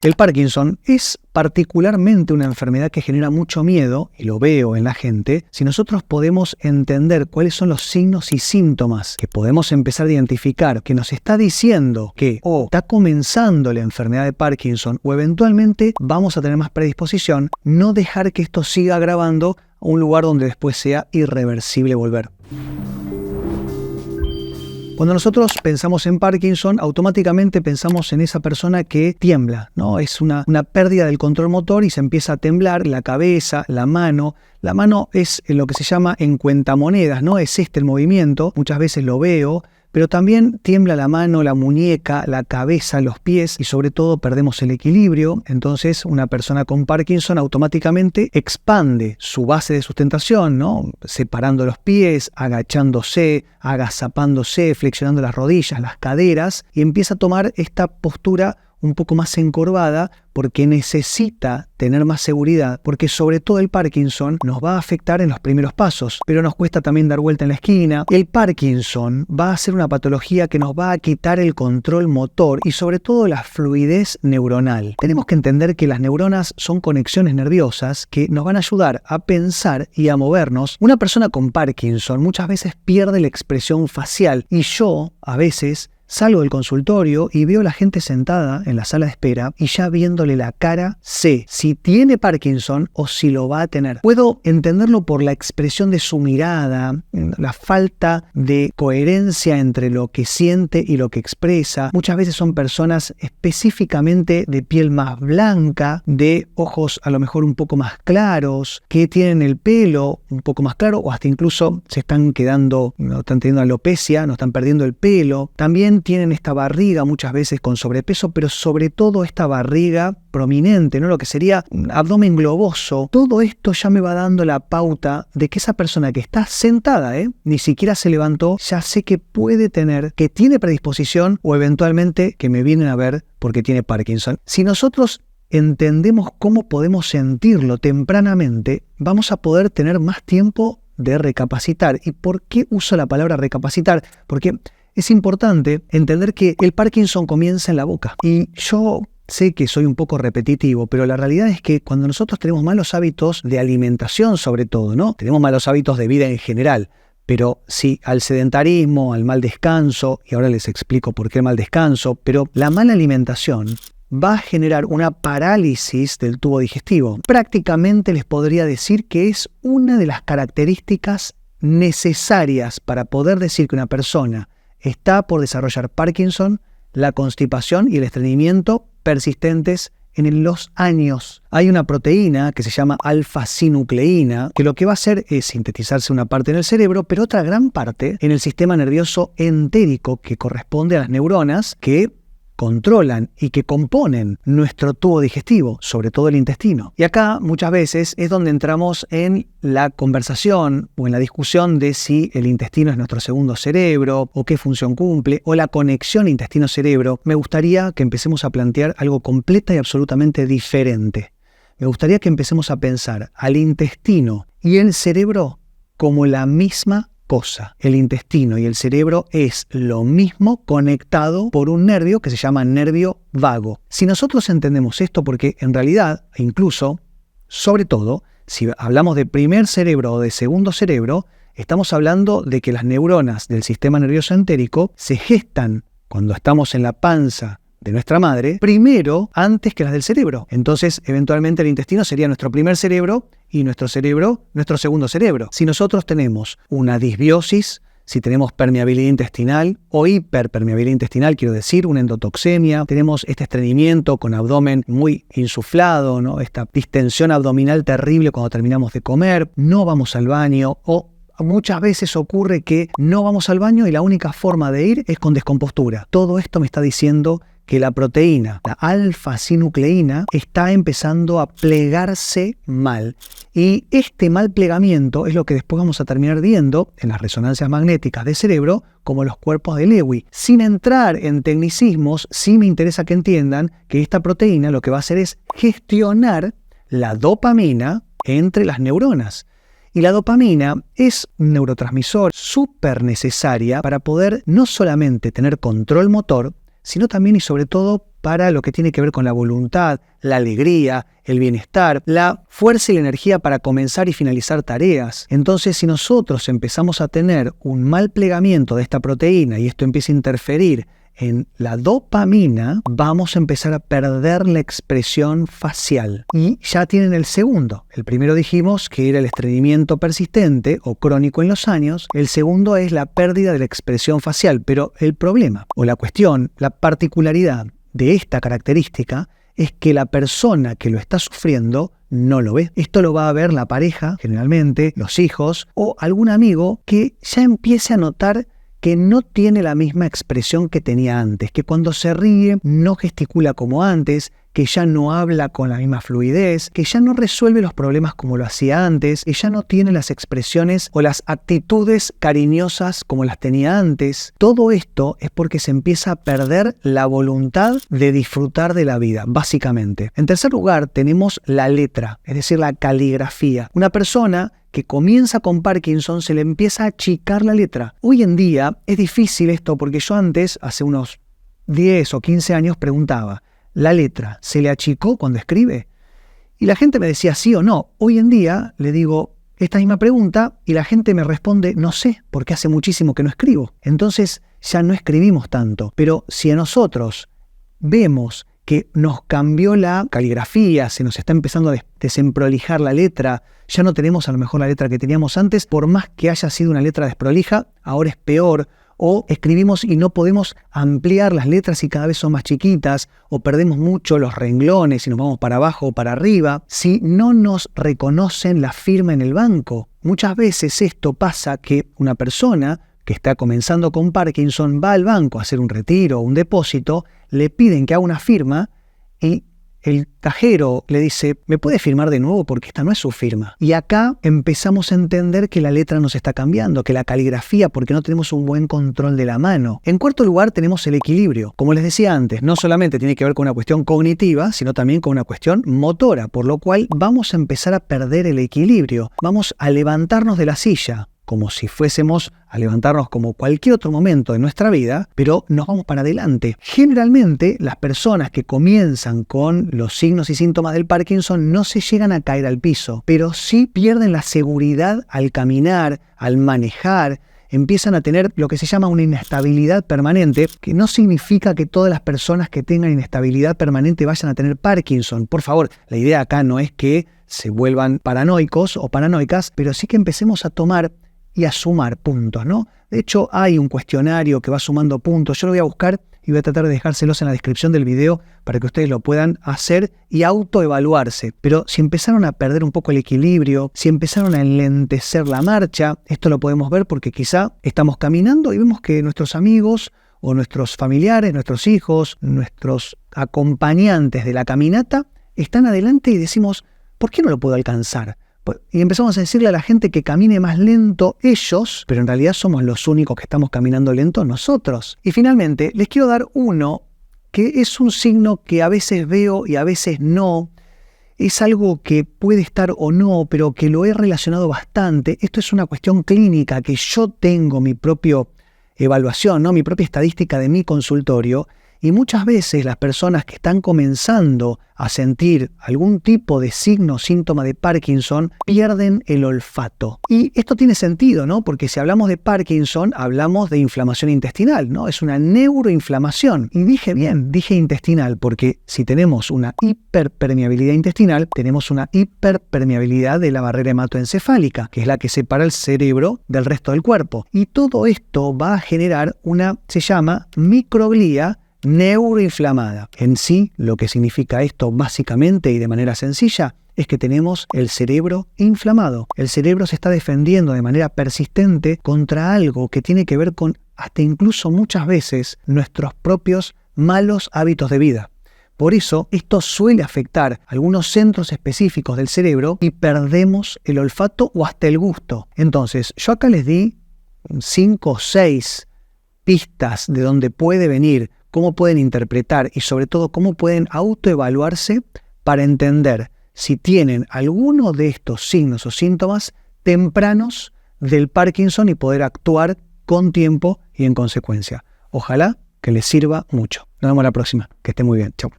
El Parkinson es particularmente una enfermedad que genera mucho miedo, y lo veo en la gente, si nosotros podemos entender cuáles son los signos y síntomas que podemos empezar a identificar, que nos está diciendo que o está comenzando la enfermedad de Parkinson o eventualmente vamos a tener más predisposición, no dejar que esto siga agravando a un lugar donde después sea irreversible volver. Cuando nosotros pensamos en Parkinson, automáticamente pensamos en esa persona que tiembla, ¿no? Es una pérdida del control motor y se empieza a temblar la cabeza, la mano. La mano es lo que se llama en cuentamonedas, ¿no? Es el movimiento, muchas veces lo veo, pero también tiembla la mano, la muñeca, la cabeza, los pies y sobre todo perdemos el equilibrio. Entonces una persona con Parkinson automáticamente expande su base de sustentación, ¿no? Separando los pies, agachándose, agazapándose, flexionando las rodillas, las caderas y empieza a tomar esta postura un poco más encorvada porque necesita tener más seguridad, porque sobre todo el Parkinson nos va a afectar en los primeros pasos, pero nos cuesta también dar vuelta en la esquina. El Parkinson va a ser una patología que nos va a quitar el control motor y sobre todo la fluidez neuronal. Tenemos que entender que las neuronas son conexiones nerviosas que nos van a ayudar a pensar y a movernos. Una persona con Parkinson muchas veces pierde la expresión facial y yo a veces salgo del consultorio y veo a la gente sentada en la sala de espera y ya viéndole la cara sé si tiene Parkinson o si lo va a tener. Puedo entenderlo por la expresión de su mirada, la falta de coherencia entre lo que siente y lo que expresa. Muchas veces son personas específicamente de piel más blanca, de ojos a lo mejor un poco más claros, que tienen el pelo un poco más claro o hasta incluso se están quedando, no están teniendo alopecia, no están perdiendo el pelo. También tienen esta barriga muchas veces con sobrepeso, pero sobre todo esta barriga prominente, ¿no? Lo que sería un abdomen globoso. Todo esto ya me va dando la pauta de que esa persona que está sentada, ni siquiera se levantó, ya sé que puede tener, que tiene predisposición o eventualmente que me vienen a ver porque tiene Parkinson. Si nosotros entendemos cómo podemos sentirlo tempranamente, vamos a poder tener más tiempo de recapacitar. ¿Y por qué uso la palabra recapacitar? Porque es importante entender que el Parkinson comienza en la boca. Y yo sé que soy un poco repetitivo, pero la realidad es que cuando nosotros tenemos malos hábitos de alimentación sobre todo, ¿no? Tenemos malos hábitos de vida en general, pero sí al sedentarismo, al mal descanso, y ahora les explico por qué el mal descanso, pero la mala alimentación va a generar una parálisis del tubo digestivo. Prácticamente les podría decir que es una de las características necesarias para poder decir que una persona está por desarrollar Parkinson, la constipación y el estreñimiento persistentes en los años. Hay una proteína que se llama alfa-sinucleína que lo que va a hacer es sintetizarse una parte en el cerebro, pero otra gran parte en el sistema nervioso entérico que corresponde a las neuronas que controlan y que componen nuestro tubo digestivo, sobre todo el intestino. Y acá muchas veces es donde entramos en la conversación o en la discusión de si el intestino es nuestro segundo cerebro o qué función cumple o la conexión intestino-cerebro. Me gustaría que empecemos a plantear algo completa y absolutamente diferente. Me gustaría que empecemos a pensar al intestino y el cerebro como la misma cosa. El intestino y el cerebro es lo mismo conectado por un nervio que se llama nervio vago. Si nosotros entendemos esto, porque en realidad, e incluso, sobre todo, si hablamos de primer cerebro o de segundo cerebro, estamos hablando de que las neuronas del sistema nervioso entérico se gestan cuando estamos en la panza de nuestra madre, primero antes que las del cerebro. Entonces, eventualmente el intestino sería nuestro primer cerebro y nuestro cerebro, nuestro segundo cerebro. Si nosotros tenemos una disbiosis, si tenemos permeabilidad intestinal o hiperpermeabilidad intestinal, quiero decir, una endotoxemia, tenemos este estreñimiento con abdomen muy insuflado, ¿no? Esta distensión abdominal terrible cuando terminamos de comer, no vamos al baño o muchas veces ocurre que no vamos al baño y la única forma de ir es con descompostura. Todo esto me está diciendo que la proteína, la alfa-sinucleína, está empezando a plegarse mal. Y este mal plegamiento es lo que después vamos a terminar viendo en las resonancias magnéticas del cerebro como los cuerpos de Lewy. Sin entrar en tecnicismos, sí me interesa que entiendan que esta proteína lo que va a hacer es gestionar la dopamina entre las neuronas. Y la dopamina es un neurotransmisor súper necesaria para poder no solamente tener control motor, sino también y sobre todo para lo que tiene que ver con la voluntad, la alegría, el bienestar, la fuerza y la energía para comenzar y finalizar tareas. Entonces, si nosotros empezamos a tener un mal plegamiento de esta proteína y esto empieza a interferir en la dopamina, vamos a empezar a perder la expresión facial. Y ya tienen el segundo. El primero dijimos que era el estreñimiento persistente o crónico en los años. El segundo es la pérdida de la expresión facial. Pero el problema o la cuestión, la particularidad de esta característica es que la persona que lo está sufriendo no lo ve. Esto lo va a ver la pareja, generalmente, los hijos o algún amigo que ya empiece a notar que no tiene la misma expresión que tenía antes, que cuando se ríe no gesticula como antes, que ya no habla con la misma fluidez, que ya no resuelve los problemas como lo hacía antes, que ya no tiene las expresiones o las actitudes cariñosas como las tenía antes. Todo esto es porque se empieza a perder la voluntad de disfrutar de la vida, básicamente. En tercer lugar, tenemos la letra, es decir, la caligrafía. Una persona que comienza con Parkinson se le empieza a achicar la letra. Hoy en día es difícil esto porque yo antes, hace unos 10 o 15 años, preguntaba, ¿la letra se le achicó cuando escribe? Y la gente me decía sí o no. Hoy en día le digo esta misma pregunta y la gente me responde no sé, porque hace muchísimo que no escribo. Entonces ya no escribimos tanto. Pero si a nosotros vemos que nos cambió la caligrafía, se nos está empezando a desemprolijar la letra, ya no tenemos a lo mejor la letra que teníamos antes, por más que haya sido una letra desprolija, ahora es peor, o escribimos y no podemos ampliar las letras y cada vez son más chiquitas, o perdemos mucho los renglones y nos vamos para abajo o para arriba, si no nos reconocen la firma en el banco. Muchas veces esto pasa que una persona que está comenzando con Parkinson va al banco a hacer un retiro o un depósito, le piden que haga una firma y el cajero le dice, ¿me puede firmar de nuevo? Porque esta no es su firma. Y acá empezamos a entender que la letra nos está cambiando, que la caligrafía, porque no tenemos un buen control de la mano. En cuarto lugar tenemos el equilibrio. Como les decía antes, no solamente tiene que ver con una cuestión cognitiva, sino también con una cuestión motora, por lo cual vamos a empezar a perder el equilibrio. Vamos a levantarnos de la silla, como si fuésemos a levantarnos como cualquier otro momento de nuestra vida, pero nos vamos para adelante. Generalmente, las personas que comienzan con los signos y síntomas del Parkinson no se llegan a caer al piso, pero sí pierden la seguridad al caminar, al manejar, empiezan a tener lo que se llama una inestabilidad permanente, que no significa que todas las personas que tengan inestabilidad permanente vayan a tener Parkinson. Por favor, la idea acá no es que se vuelvan paranoicos o paranoicas, pero sí que empecemos a tomar y a sumar puntos, ¿no? De hecho, hay un cuestionario que va sumando puntos. Yo lo voy a buscar y voy a tratar de dejárselos en la descripción del video para que ustedes lo puedan hacer y autoevaluarse. Pero si empezaron a perder un poco el equilibrio, si empezaron a enlentecer la marcha, esto lo podemos ver porque quizá estamos caminando y vemos que nuestros amigos o nuestros familiares, nuestros hijos, nuestros acompañantes de la caminata están adelante y decimos, ¿por qué no lo puedo alcanzar? Y empezamos a decirle a la gente que camine más lento ellos, pero en realidad somos los únicos que estamos caminando lento nosotros. Y finalmente, les quiero dar uno que es un signo que a veces veo y a veces no. Es algo que puede estar o no, pero que lo he relacionado bastante. Esto es una cuestión clínica que yo tengo mi propia evaluación, ¿no? Mi propia estadística de mi consultorio. Y muchas veces las personas que están comenzando a sentir algún tipo de signo o síntoma de Parkinson pierden el olfato. Y esto tiene sentido, ¿no? Porque si hablamos de Parkinson, hablamos de inflamación intestinal, ¿no? Es una neuroinflamación. Y dije bien, dije intestinal, porque si tenemos una hiperpermeabilidad intestinal, tenemos una hiperpermeabilidad de la barrera hematoencefálica, que es la que separa el cerebro del resto del cuerpo. Y todo esto va a generar se llama microglía neuroinflamada. En sí, lo que significa esto básicamente y de manera sencilla es que tenemos el cerebro inflamado. El cerebro se está defendiendo de manera persistente contra algo que tiene que ver con hasta incluso muchas veces nuestros propios malos hábitos de vida. Por eso, esto suele afectar algunos centros específicos del cerebro y perdemos el olfato o hasta el gusto. Entonces, yo acá les di 5 o 6 pistas de dónde puede venir, cómo pueden interpretar y sobre todo cómo pueden autoevaluarse para entender si tienen alguno de estos signos o síntomas tempranos del Parkinson y poder actuar con tiempo y en consecuencia. Ojalá que les sirva mucho. Nos vemos la próxima. Que esté muy bien. Chau.